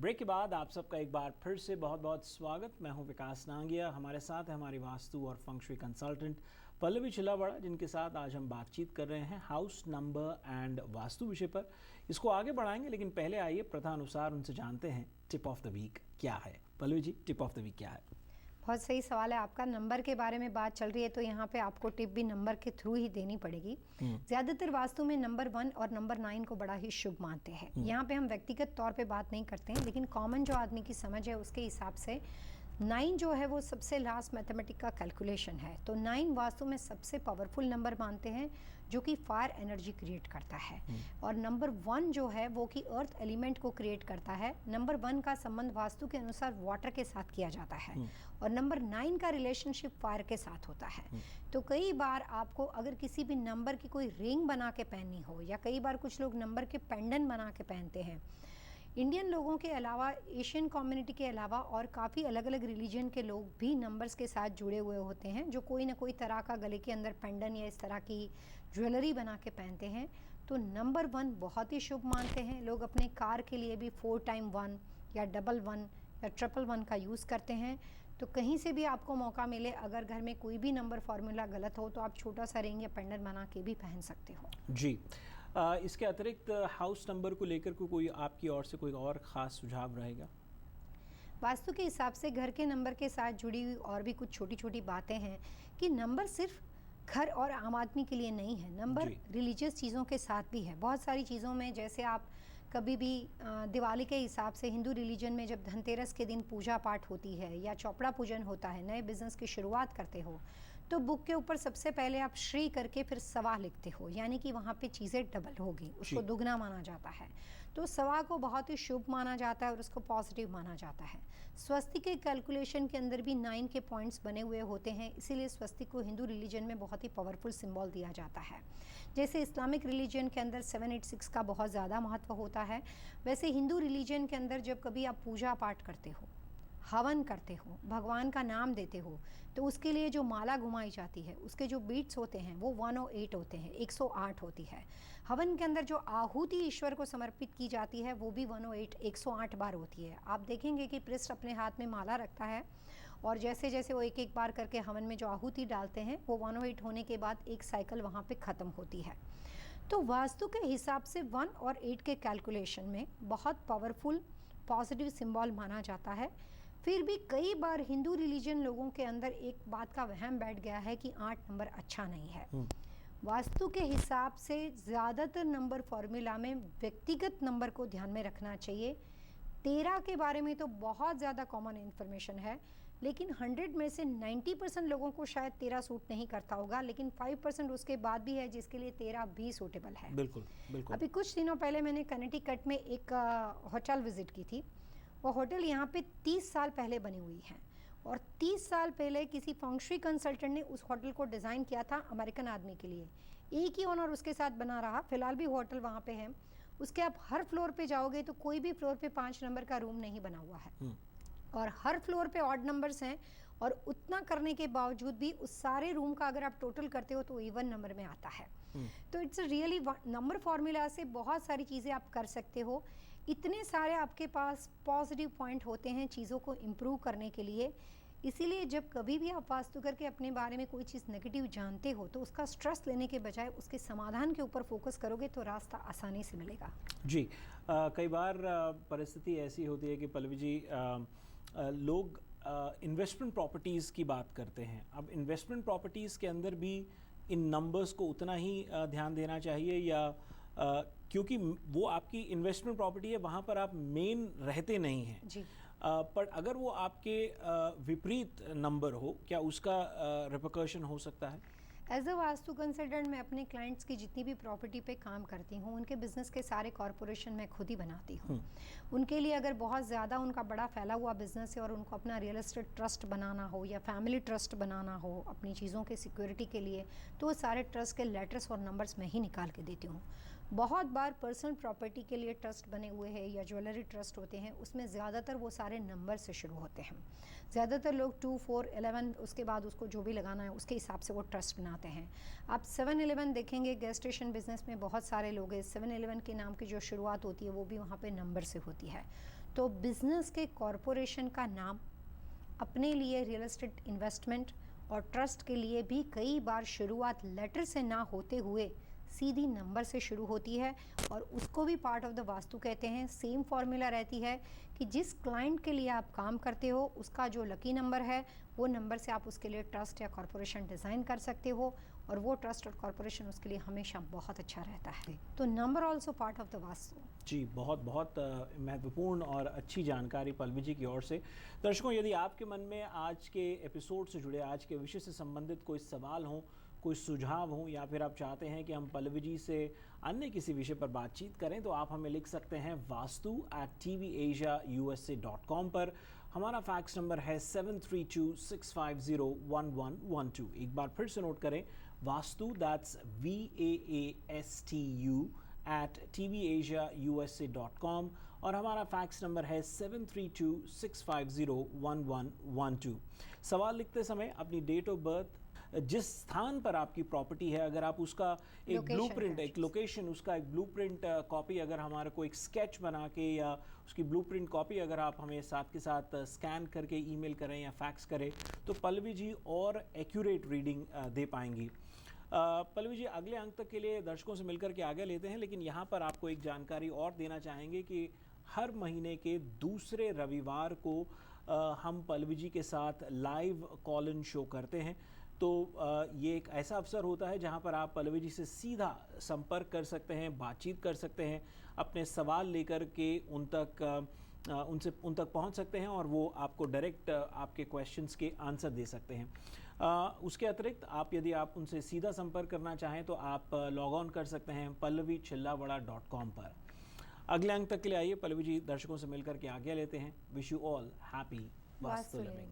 Break के बाद आप सबका एक बार फिर से बहुत बहुत स्वागत। मैं हूं विकास नांगिया। हमारे साथ है हमारी वास्तु और फंक्शुई कंसल्टेंट पल्लवी चिल्लावड़ा, जिनके साथ आज हम बातचीत कर रहे हैं हाउस नंबर एंड वास्तु विषय पर। इसको आगे बढ़ाएंगे, लेकिन पहले आइए प्रथा अनुसार उनसे जानते हैं टिप ऑफ द वीक क्या है। Pallavi ji, tip of the week क्या है? बहुत सही सवाल है आपका। नंबर के बारे में बात चल रही है तो यहाँ पे आपको टिप भी नंबर के थ्रू ही देनी पड़ेगी। ज्यादातर वास्तु में नंबर 1 और नंबर 9 को बड़ा ही शुभ मानते हैं। यहाँ पे हम व्यक्तिगत तौर पे बात नहीं करते हैं, लेकिन कॉमन जो आदमी की समझ है उसके हिसाब से 9 जो है वो सबसे लास्ट मैथमेटिक का कैलकुलेशन है। तो 9 वास्तु में सबसे पावरफुल नंबर मानते हैं, जो कि फायर एनर्जी क्रिएट करता है। और नंबर 1 जो है वो कि अर्थ एलिमेंट को क्रिएट करता है। नंबर 1 का संबंध वास्तु के अनुसार वाटर के साथ किया जाता है और नंबर 9 का रिलेशनशिप फायर के साथ होता है। तो कई बार आपको अगर किसी भी नंबर की कोई रिंग बना के पहननी हो, या कई बार कुछ लोग नंबर के पेंडेंट बना के पहनते हैं। इंडियन लोगों के अलावा, एशियन कम्युनिटी के अलावा और काफ़ी अलग अलग रिलीजन के लोग भी नंबर्स के साथ जुड़े हुए होते हैं, जो कोई ना कोई तरह का गले के अंदर पेंडेंट या इस तरह की ज्वेलरी बना के पहनते हैं। तो नंबर 1 बहुत ही शुभ मानते हैं। लोग अपने कार के लिए भी 4 टाइम 1 या डबल 1 या ट्रिपल 1 का यूज़ करते हैं। तो कहीं से भी आपको मौका मिले, अगर घर में कोई भी नंबर फॉर्मूला गलत हो तो आप छोटा सा रिंग या पेंडेंट बना के भी पहन सकते हो जी। इसके अतिरिक्त हाउस नंबर को लेकर कोई आपकी ओर से कोई और ख़ास सुझाव रहेगा? वास्तु के हिसाब से घर के नंबर के साथ जुड़ी हुई और भी कुछ छोटी छोटी बातें हैं कि नंबर सिर्फ घर और आम आदमी के लिए नहीं है। नंबर रिलीजियस चीज़ों के साथ भी है। बहुत सारी चीज़ों में, जैसे आप कभी भी दिवाली के हिसाब से हिंदू रिलीजन में जब धनतेरस के दिन पूजा पाठ होती है या चौपड़ा पूजन होता है, नए बिजनेस की शुरुआत करते हो, तो बुक के ऊपर सबसे पहले आप श्री करके फिर सवा लिखते हो, यानी कि वहाँ पे चीज़ें डबल होगी, उसको दुगना माना जाता है। तो सवा को बहुत ही शुभ माना जाता है और उसको पॉजिटिव माना जाता है। स्वस्तिक के कैलकुलेशन के अंदर भी 9 के पॉइंट्स बने हुए होते हैं, इसीलिए स्वस्तिक को हिंदू रिलीजन में बहुत ही पावरफुल सिंबल दिया जाता है। जैसे इस्लामिक रिलीजन के अंदर 786 का बहुत ज़्यादा महत्व होता है, वैसे हिंदू रिलीजन के अंदर जब कभी आप पूजा पाठ करते हो, हवन करते हो, भगवान का नाम देते हो, तो उसके लिए जो माला घुमाई जाती है, उसके जो बीट्स होते हैं वो 108 होते हैं, 108 होती है। हवन के अंदर जो आहुति ईश्वर को समर्पित की जाती है वो भी 108 बार होती है। आप देखेंगे कि पृष्ठ अपने हाथ में माला रखता है और जैसे जैसे वो एक एक बार करके हवन में जो आहुति डालते हैं वो 108 होने के बाद एक साइकिल वहाँ पे ख़त्म होती है। तो वास्तु के हिसाब से 1 और 8 के कैलकुलेशन में बहुत पावरफुल पॉजिटिव सिंबल माना जाता है। फिर भी कई बार हिंदू रिलीजन लोगों के अंदर एक बात का वहम बैठ गया है कि 8 नंबर अच्छा नहीं है। वास्तु के हिसाब से ज़्यादातर नंबर फॉर्मूला में व्यक्तिगत नंबर को ध्यान में रखना चाहिए। 13 के बारे में तो बहुत ज़्यादा कॉमन इन्फॉर्मेशन है, लेकिन 100 में से 90% लोगों को शायद 13 सूट नहीं करता होगा, लेकिन 5% उसके बाद भी है जिसके लिए 13 भी सूटेबल है। बिल्कुल बिल्कुल। अभी कुछ दिनों पहले मैंने कनेटिकट में एक होटल विजिट की थी। वो होटल यहाँ पे 30 साल पहले बनी हुई है और 30 साल पहले किसी फंक्शुई कंसल्टेंट ने उस होटल को डिज़ाइन किया था अमेरिकन आदमी के लिए। एक ही ओनर उसके साथ बना रहा, फिलहाल भी होटल वहाँ पे है। उसके आप हर फ्लोर पे जाओगे तो कोई भी फ्लोर पे 5 नंबर का रूम नहीं बना हुआ है और हर फ्लोर पे ऑड नंबर्स हैं, और उतना करने के बावजूद भी उस सारे रूम का अगर आप टोटल करते हो तो इवन नंबर में आता है। तो इट्स रियली नंबर फॉर्मूला से बहुत सारी चीज़ें आप कर सकते हो। इतने सारे आपके पास पॉजिटिव पॉइंट होते हैं चीज़ों को इम्प्रूव करने के लिए। इसीलिए जब कभी भी आप वास्तु करके अपने बारे में कोई चीज़ नेगेटिव जानते हो तो उसका स्ट्रेस लेने के बजाय उसके समाधान के ऊपर फोकस करोगे तो रास्ता आसानी से मिलेगा। जी। कई बार परिस्थिति ऐसी होती है कि पल्लवी जी, लोग इन्वेस्टमेंट प्रॉपर्टीज़ की बात करते हैं। अब इन्वेस्टमेंट प्रॉपर्टीज़ के अंदर भी इन नंबर्स को उतना ही ध्यान देना चाहिए, या क्योंकि वो आपकी इन्वेस्टमेंट प्रॉपर्टी है, वहाँ पर आप मेन रहते नहीं हैं जी। पर अगर वो आपके विपरीत नंबर हो, क्या उसका रिपरकशन हो सकता है? एज अ वास्तु कंसल्टेंट मैं अपने क्लाइंट्स की जितनी भी प्रॉपर्टी पे काम करती हूँ, उनके बिजनेस के सारे कॉरपोरेशन मैं खुद ही बनाती हूँ। उनके लिए अगर बहुत ज़्यादा उनका बड़ा फैला हुआ बिजनेस है और उनको अपना रियल एस्टेट ट्रस्ट बनाना हो या फैमिली ट्रस्ट बनाना हो अपनी चीज़ों के सिक्योरिटी के लिए, तो वो सारे ट्रस्ट के लेटर्स और नंबर्स मैं ही निकाल के देती हूँ। बहुत बार पर्सनल प्रॉपर्टी के लिए ट्रस्ट बने हुए हैं या ज्वेलरी ट्रस्ट होते हैं, उसमें ज़्यादातर वो सारे नंबर से शुरू होते हैं। ज़्यादातर लोग 2, 4, 11 उसके बाद उसको जो भी लगाना है उसके हिसाब से वो ट्रस्ट बनाते हैं। आप 7-11 देखेंगे, गैस स्टेशन बिजनेस में बहुत सारे लोग हैं, 7-11 के नाम की जो शुरुआत होती है वो भी वहाँ पे नंबर से होती है। तो बिजनेस के कॉरपोरेशन का नाम अपने लिए रियल एस्टेट इन्वेस्टमेंट और ट्रस्ट के लिए भी कई बार शुरुआत लेटर से ना होते हुए सीधी नंबर से शुरू होती है, और उसको भी पार्ट ऑफ द वास्तु कहते हैं। सेम फॉर्मूला रहती है कि जिस क्लाइंट के लिए आप काम करते हो उसका जो लकी नंबर है वो नंबर से आप उसके लिए ट्रस्ट या कॉरपोरेशन डिज़ाइन कर सकते हो, और वो ट्रस्ट और कॉरपोरेशन उसके लिए हमेशा बहुत अच्छा रहता है। तो number also part of the Vastu. जी, बहुत बहुत महत्वपूर्ण और अच्छी जानकारी पल्लवी जी की ओर से। दर्शकों, यदि आपके मन में आज के एपिसोड से जुड़े, आज के विषय से संबंधित कोई सवाल हो, कोई सुझाव हो, या फिर आप चाहते हैं कि हम पल्लवी जी से अन्य किसी विषय पर बातचीत करें, तो आप हमें लिख सकते हैं vastu@tvasiausa.com पर। हमारा फैक्स नंबर है 7326501112। एक बार फिर से नोट करें, वास्तु, दैट्स VAASTU@tvasiausa.com, और हमारा फैक्स नंबर है 7326501112। सवाल लिखते समय अपनी डेट ऑफ बर्थ, जिस स्थान पर आपकी प्रॉपर्टी है, अगर आप उसका एक ब्लूप्रिंट, एक लोकेशन, उसका एक ब्लूप्रिंट कॉपी अगर हमारे को एक स्केच बना के, या उसकी ब्लूप्रिंट कॉपी अगर आप हमें साथ के साथ स्कैन करके ईमेल करें या फैक्स करें, तो पल्लवी जी और एक्यूरेट रीडिंग दे पाएंगी। पल्लवी जी, अगले अंक तक के लिए दर्शकों से मिलकर के आगे लेते हैं, लेकिन यहाँ पर आपको एक जानकारी और देना चाहेंगे कि हर महीने के दूसरे रविवार को हम पल्लवी जी के साथ लाइव कॉल इन शो करते हैं। तो ये एक ऐसा अवसर होता है जहाँ पर आप पल्लवी जी से सीधा संपर्क कर सकते हैं, बातचीत कर सकते हैं, अपने सवाल लेकर के उन तक पहुँच सकते हैं, और वो आपको डायरेक्ट आपके क्वेश्चंस के आंसर दे सकते हैं। उसके अतिरिक्त यदि आप उनसे सीधा संपर्क करना चाहें तो आप लॉग ऑन कर सकते हैं pallavichillawada.com पर। अगले अंक तक के लिए आइए पल्लवी जी दर्शकों से मिलकर के आज्ञा लेते हैं। Wish you all happy vastu living.